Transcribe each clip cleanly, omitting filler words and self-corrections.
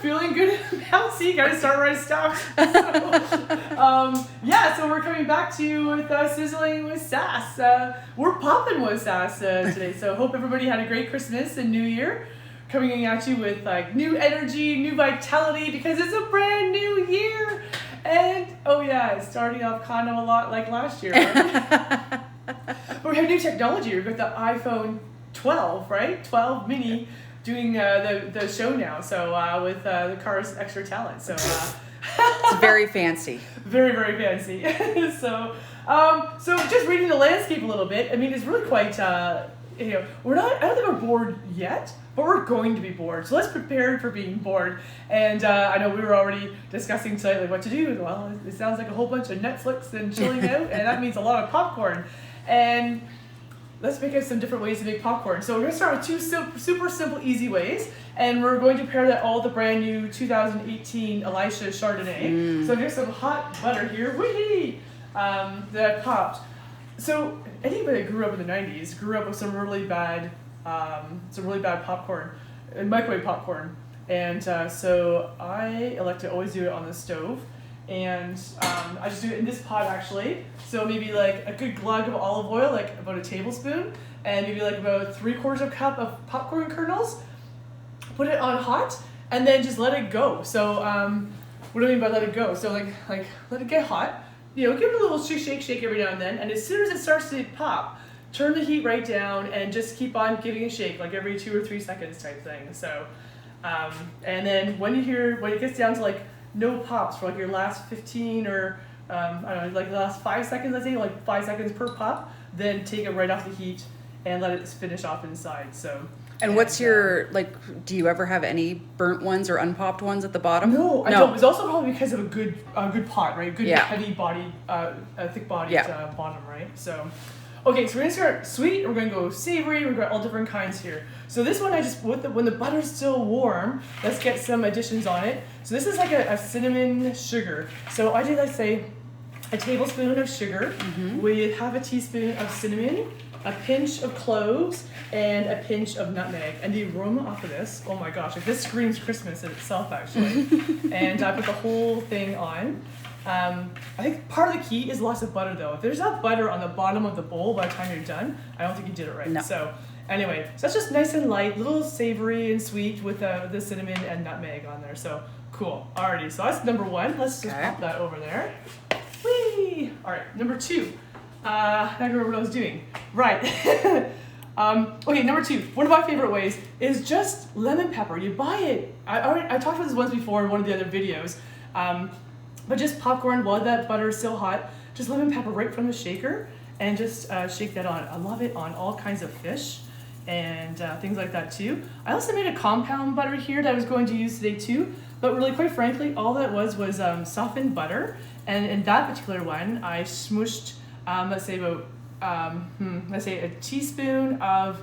Feeling good and bouncy. Gotta start right stuff. So we're coming back to you with Sizzling with Sass. We're popping with Sass today. So hope everybody had a great Christmas and New Year. Coming at you with like new energy, new vitality because it's a brand new year. And it's starting off kind of a lot like last year. Right? But we have new technology. We've got the iPhone 12, right? 12 mini. Doing the show now, so with the car's extra talent, so it's very fancy, very fancy. so just reading the landscape a little bit. I mean, it's really quite. We're not. I don't think we're bored yet, but we're going to be bored. So let's prepare for being bored. And I know we were already discussing tonight like what to do. Well, it sounds like a whole bunch of Netflix and chilling out, and that means a lot of popcorn. And let's make up some different ways to make popcorn. So we're going to start with two super simple, easy ways. And we're going to pair that all the brand new 2018 Elisha Chardonnay. So here's some hot butter here, that I popped. So anybody that grew up in the 90s grew up with some really bad popcorn, microwave popcorn. And so I like to always do it on the stove. And I just do it in this pot actually. So maybe like a good glug of olive oil, like about a tablespoon, and maybe like about 3/4 cup of popcorn kernels. Put it on hot, and then just let it go. So what do I mean by let it go? So like let it get hot. Give it a little shake every now and then. And as soon as it starts to pop, turn the heat right down and just keep on giving a shake, like every 2 or 3 seconds type thing. So and then when it gets down to like no pops for like your last 15 or I don't know, like the last 5 seconds, let's say, like 5 seconds per pop, then take it right off the heat and let it finish off inside. So. And what's your, do you ever have any burnt ones or unpopped ones at the bottom? No, I don't. It's also probably because of a good pot, right? Good heavy body, thick body bottom, right? So, okay, so we're gonna start sweet. We're gonna go savory. We've got all different kinds here. So this one, when the butter's still warm, let's get some additions on it. So this is like a cinnamon sugar. So I did, let's say, a tablespoon of sugar with half a teaspoon of cinnamon, a pinch of cloves, and a pinch of nutmeg. And the aroma off of this, oh my gosh, this screams Christmas in itself actually. And I put the whole thing on. I think part of the key is lots of butter though. If there's not butter on the bottom of the bowl by the time you're done, I don't think you did it right. No. So anyway, so that's just nice and light, little savory and sweet with the cinnamon and nutmeg on there. So cool. Alrighty, so that's number one. Let's just pop that over there. Whee! Alright, number two. I don't remember what I was doing. Right. Okay, number two. One of my favorite ways is just lemon pepper. You buy it. I talked about this once before in one of the other videos. But just popcorn while that butter is still hot. Just lemon pepper right from the shaker and just shake that on. I love it on all kinds of fish and things like that too. I also made a compound butter here that I was going to use today too. But really, quite frankly, all that was softened butter. And in that particular one, I smooshed, let's say a teaspoon of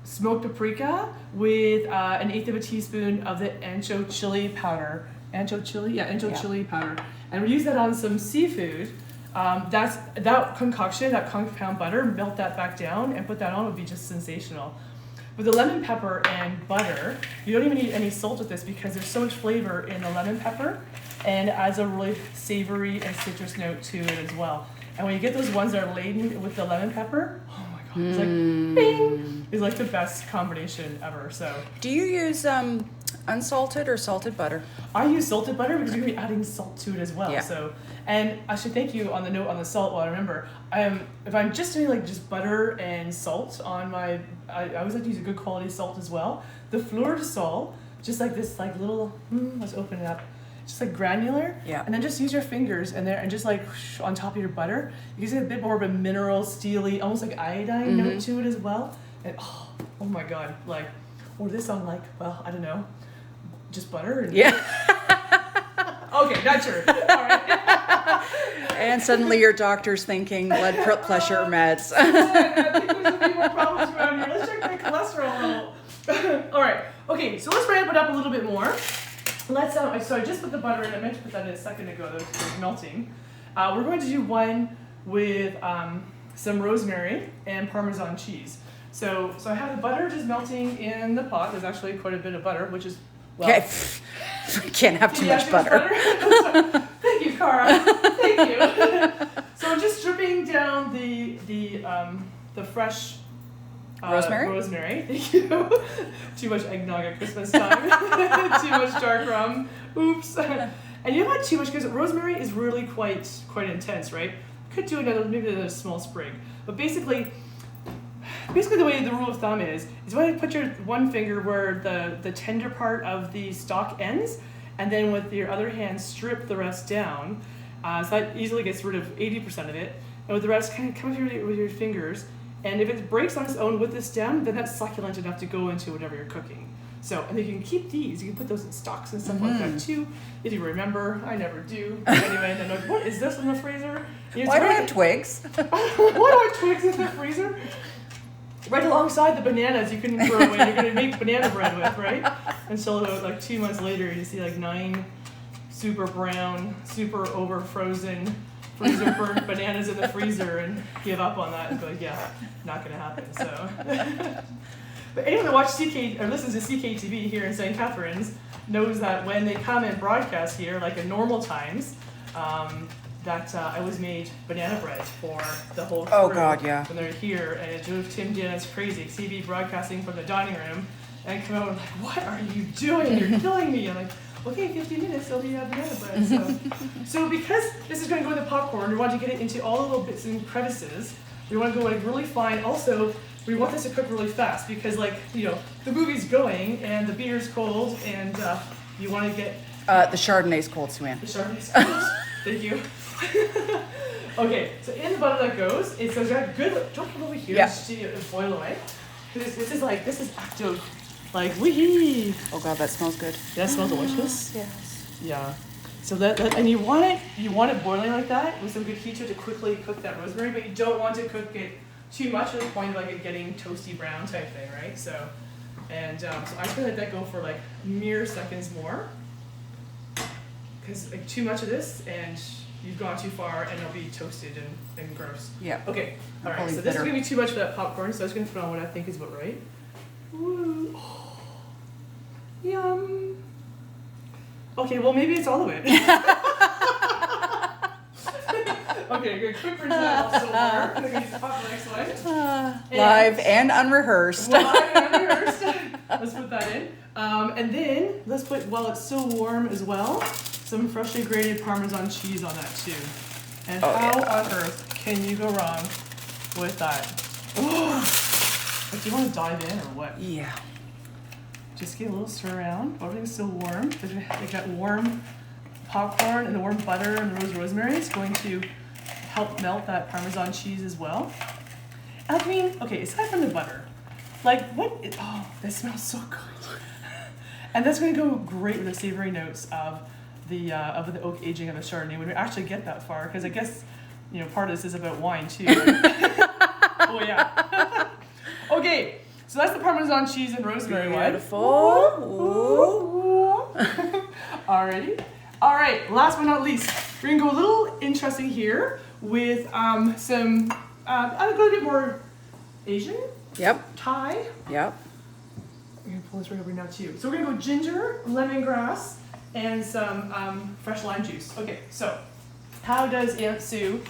smoked paprika with 1/8 of a teaspoon of the ancho chili powder. Chili powder. And we use that on some seafood. That concoction, that compound butter, melt that back down and put that on would be just sensational. With the lemon pepper and butter, you don't even need any salt with this because there's so much flavor in the lemon pepper and it adds a really savory and citrus note to it as well. And when you get those ones that are laden with the lemon pepper, oh my god, it's like bing! It's like the best combination ever. So do you use unsalted or salted butter? I use salted butter because you're going to be adding salt to it as well. Yeah. So, and I should thank you on the note on the salt. Well, I remember, if I'm just doing like just butter and salt on my, I always like to use a good quality salt as well. The fleur de sal, just like this like little, let's open it up. Just like granular, and then just use your fingers in there and just like on top of your butter. You can get a bit more of a mineral, steely, almost like iodine note to it as well. And oh my god, like, or this on like, well, I don't know, just butter. And okay, not sure. All right. And suddenly your doctor's thinking blood pressure meds. I think there's a few more problems around here. Let's check my cholesterol level. All right. Okay, so let's ramp it up a little bit more. Let's. So I just put the butter in. I meant to put that in a second ago. That was melting. We're going to do one with some rosemary and Parmesan cheese. So I have the butter just melting in the pot. There's actually quite a bit of butter, which is, well... Okay. Can't have too much butter. Thank you, Cara. Thank you. So I'm just stripping down the fresh rosemary. Thank you. Too much eggnog at Christmas time. Too much dark rum. Oops. And you don't want too much because rosemary is really quite intense, right? Could do maybe another small sprig. But basically the way the rule of thumb is when you put your one finger where the tender part of the stalk ends, and then with your other hand strip the rest down. So that easily gets rid of 80% of it. And with the rest, kind of come through with your fingers. And if it breaks on its own with the stem, then that's succulent enough to go into whatever you're cooking. So, and then you can keep these. You can put those in stocks and stuff like that too, if you remember. I never do. But anyway, then like, what is this in the freezer? Why do I have twigs? Why do I have twigs in the freezer? Right alongside the bananas you couldn't throw away. You're gonna make banana bread with, right? Until like 2 months later, you see like 9 super brown, super over frozen, freezer burnt bananas in the freezer, and give up on that and go, like, yeah, not gonna happen. So, but anyone that watches CK or listens to CKTV here in St. Catharines knows that when they come and broadcast here, like in normal times, that I was made banana bread for the whole crew. Oh God, yeah. When they're here, and it drove Tim Dennis crazy. He'd be broadcasting from the dining room, and I come out and like, what are you doing? You're killing me. I'm like, okay, 15 minutes, there'll be banana bread. So because this is going to go in the popcorn, we want to get it into all the little bits and crevices. We want to go like really fine. Also, we want this to cook really fast because like, the movie's going and the beer's cold and you want to get... the Chardonnay's cold, Sue-Ann. The Chardonnay's cold. Thank you. Okay, so in the butter that goes, it's got good, don't put it over here, just to boil away. Because this is active, like, wee. Oh God, that smells good. That smells delicious. Yes. Yeah. So that and you want it boiling like that with some good heat to it to quickly cook that rosemary, but you don't want to cook it too much to the point of like it getting toasty brown type thing, right? So, and so I'm just gonna let that go for like mere seconds more, because like too much of this and you've gone too far and it'll be toasted and gross. Yeah. Okay. All right. Holy So this bitter. is gonna be too much for that popcorn, so I'm just gonna put on what I think is about right. Woo. Oh. Yum. Okay, well maybe it's all of it. Okay, good. Quick rinse that off silver. I'm gonna use the pot for next one. Live and unrehearsed. Live and unrehearsed. Let's put that in. And then let's put, while it's still warm as well, some freshly grated Parmesan cheese on that too. And how on earth can you go wrong with that? Like, do you want to dive in or what? Yeah. Just get a little stir around. Everything's still warm. They got warm popcorn and the warm butter and the rosemary. It's going to help melt that Parmesan cheese as well. And I mean, okay, aside from the butter, like that smells so good. And that's going to go great with the savory notes of the oak aging of the Chardonnay when we actually get that far. Because I guess, part of this is about wine too. Oh yeah. Okay. So that's the Parmesan cheese and rosemary one. Beautiful. Alrighty. All right, last but not least, we're gonna go a little interesting here with some, a little bit more Asian. Yep. Thai. Yep. I'm gonna pull this right over now too. So we're gonna go ginger, lemongrass, and some fresh lime juice. Okay, so how does Aunt Sue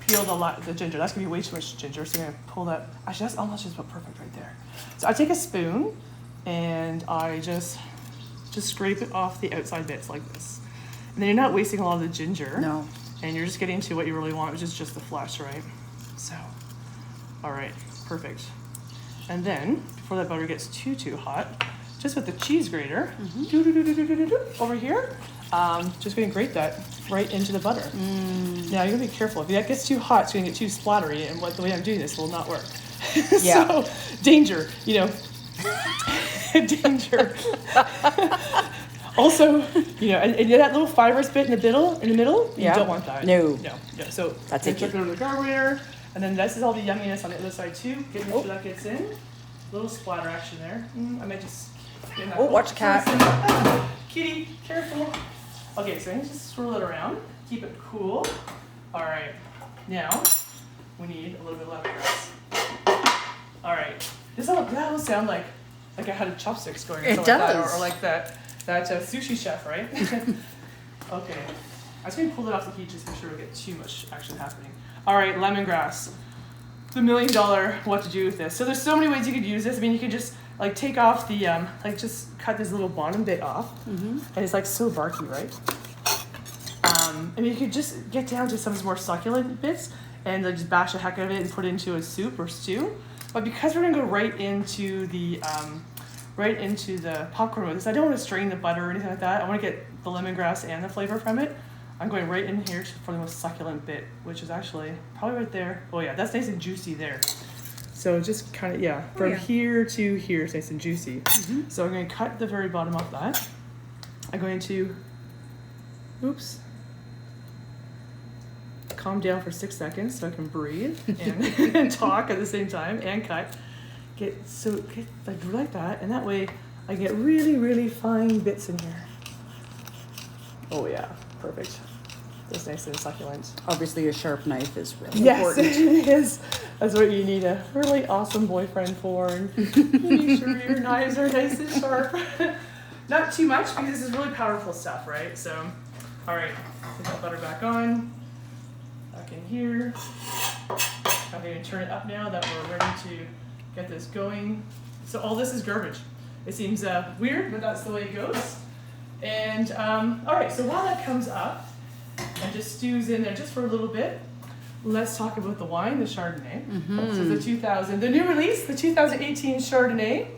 peel the ginger? That's gonna be way too much ginger, so I'm gonna pull that. Actually, that's almost just about perfect right there. So I take a spoon and I just scrape it off the outside bits like this. And then you're not wasting a lot of the ginger. No. And you're just getting to what you really want, which is just the flesh, right? So, all right, perfect. And then, before that butter gets too hot, just with the cheese grater, over here, just gonna grate that right into the butter. Now you're gonna be careful. If that gets too hot, it's gonna get too splattery, and the way I'm doing this will not work. Yeah. So, danger, danger. Also, and that little fibrous bit in the middle, you don't want that. No. So that's it. Check it over the carburetor, and then this is all the yumminess on the other side too. Make sure that gets in. Little splatter action there. I might just. Oh, watch the cat. Kitty, careful. Okay, so I'm gonna just swirl it around. Keep it cool. All right. Now we need a little bit of lemongrass. All right. That will sound like I had a chopsticks going. Or It something does. Like that, or like that sushi chef, right? Okay. I'm just going to pull it off the heat just to make sure we get too much action happening. All right, lemongrass. The $1 million what to do with this. So there's so many ways you could use this. I mean, you could just like take off the, just cut this little bottom bit off. And it's like so barky, right? I mean, you could just get down to some of the more succulent bits and like just bash the heck out of it and put it into a soup or stew. But because we're gonna go right into the popcorn with this, I don't want to strain the butter or anything like that. I want to get the lemongrass and the flavor from it. I'm going right in here for the most succulent bit, which is actually probably right there. Oh yeah, that's nice and juicy there. So just kind of, from here to here, it's nice and juicy. So I'm going to cut the very bottom off that. I'm going to, calm down for 6 seconds so I can breathe and talk at the same time and cut. Get like that, and that way I get really, really fine bits in here. Oh yeah, perfect. It's nice and succulent. Obviously, a sharp knife is really Yes, important. it is. That's what you need a really awesome boyfriend for. And make sure your knives are nice and sharp. Not too much because this is really powerful stuff, right? So, all right, put that butter back on. Back in here. I'm going to turn it up now that we're ready to get this going. So all this is garbage. It seems weird, but that's the way it goes. And all right, so while that comes up and just stews in there just for a little bit, let's talk about the wine, the Chardonnay. This is the new release, the 2018 Chardonnay.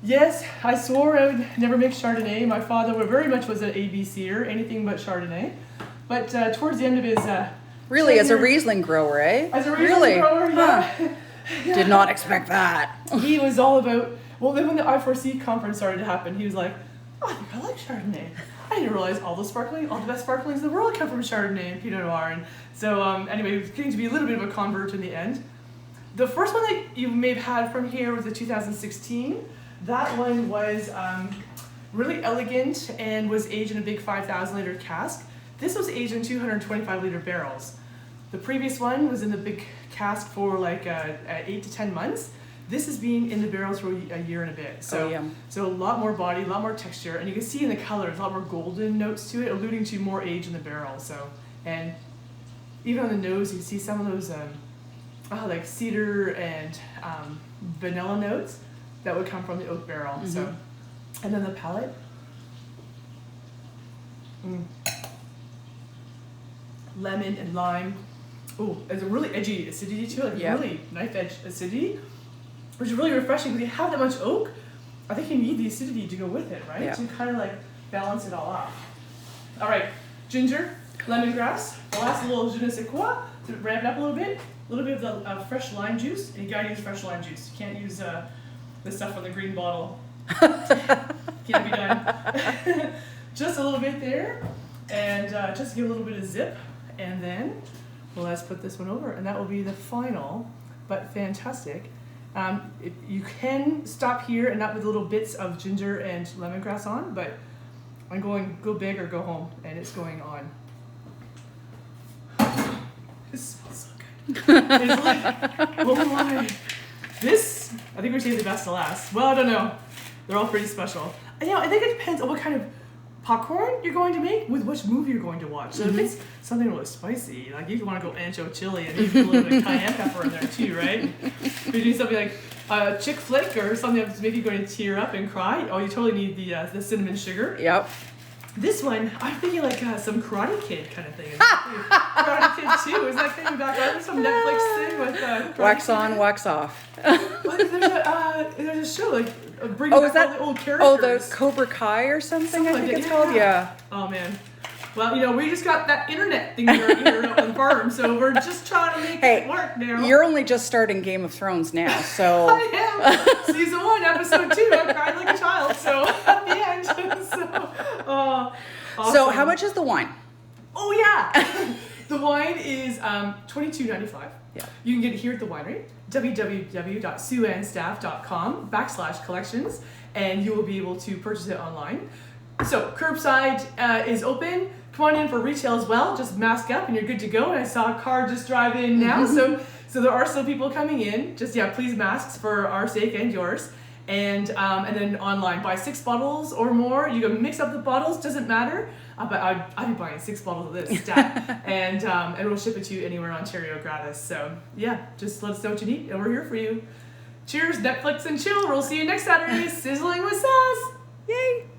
Yes, I swore I would never make Chardonnay. My father very much was an ABCer, anything but Chardonnay. But towards the end of his Really, tenure, as a Riesling grower, eh? as a Riesling grower, Huh. Did not expect that. He was all about, well, then when the I4C conference started to happen, he was like, oh, I think I like Chardonnay. I didn't realize all the best sparklings in the world come from Chardonnay and Pinot Noir. And so anyway, it was getting to be a little bit of a convert in the end. The first one that you may have had from here was the 2016. That one was really elegant and was aged in a big 5,000 liter cask. This was aged in 225 liter barrels. The previous one was in the big cask for like 8 to 10 months. This is being in the barrels for a year and a bit. So, so a lot more body, a lot more texture, and you can see in the color, there's a lot more golden notes to it, alluding to more age in the barrel. So, and even on the nose, you see some of those like cedar and vanilla notes that would come from the oak barrel. So, and then the palate. Lemon and lime. Oh, there's a really edgy acidity to it, really knife edge acidity, which is really refreshing because you have that much oak. I think you need the acidity to go with it, right? To kind of like balance it all off. All right, ginger, lemongrass, the last little je ne sais quoi to ramp it up a little bit of the fresh lime juice, and you gotta use fresh lime juice. You can't use the stuff from the green bottle. Can't be done. Just a little bit there, and just give a little bit of zip, and then let's put this one over, and that will be the final, but fantastic. You can stop here and not with little bits of ginger and lemongrass on, but I'm going go big or go home, and it's going on. This smells so good. It's like, oh my. This, I think we're saving the best to last. Well, I don't know. They're all pretty special. And, I think it depends on what kind of popcorn you're going to make with which movie you're going to watch. So if it's something really spicy, like you want to go ancho chili and maybe a little bit of cayenne pepper in there too, right? If you're doing something like a chick flick or something that's maybe going to tear up and cry, you totally need the cinnamon sugar. Yep. This one, I'm thinking like some Karate Kid kind of thing. Karate Kid 2, is that coming back on? Some Netflix thing with wax on, wax off. There's a show like bringing back all the old characters. Oh, the Cobra Kai or something I think it's called. Yeah. Oh man. Well, we just got that internet thing here on Parm, so we're just trying to make it work now. You're only just starting Game of Thrones now, so. I am. Season 1, episode 2, I cried like a child, so at the end. Awesome. So how much is the wine? Oh yeah! The wine is $22.95. Yeah. You can get it here at the winery, www.suandstaff.com/collections, and you will be able to purchase it online. So curbside is open. Come on in for retail as well. Just mask up and you're good to go. And I saw a car just drive in now. So So there are still people coming in. Just please masks for our sake and yours. And then online, buy 6 bottles or more. You can mix up the bottles, doesn't matter. But I'd be buying 6 bottles of this stuff, and we'll ship it to you anywhere in Ontario gratis. So just let us know what you need, and we're here for you. Cheers, Netflix and chill. We'll see you next Saturday. Sizzling with sauce. Yay!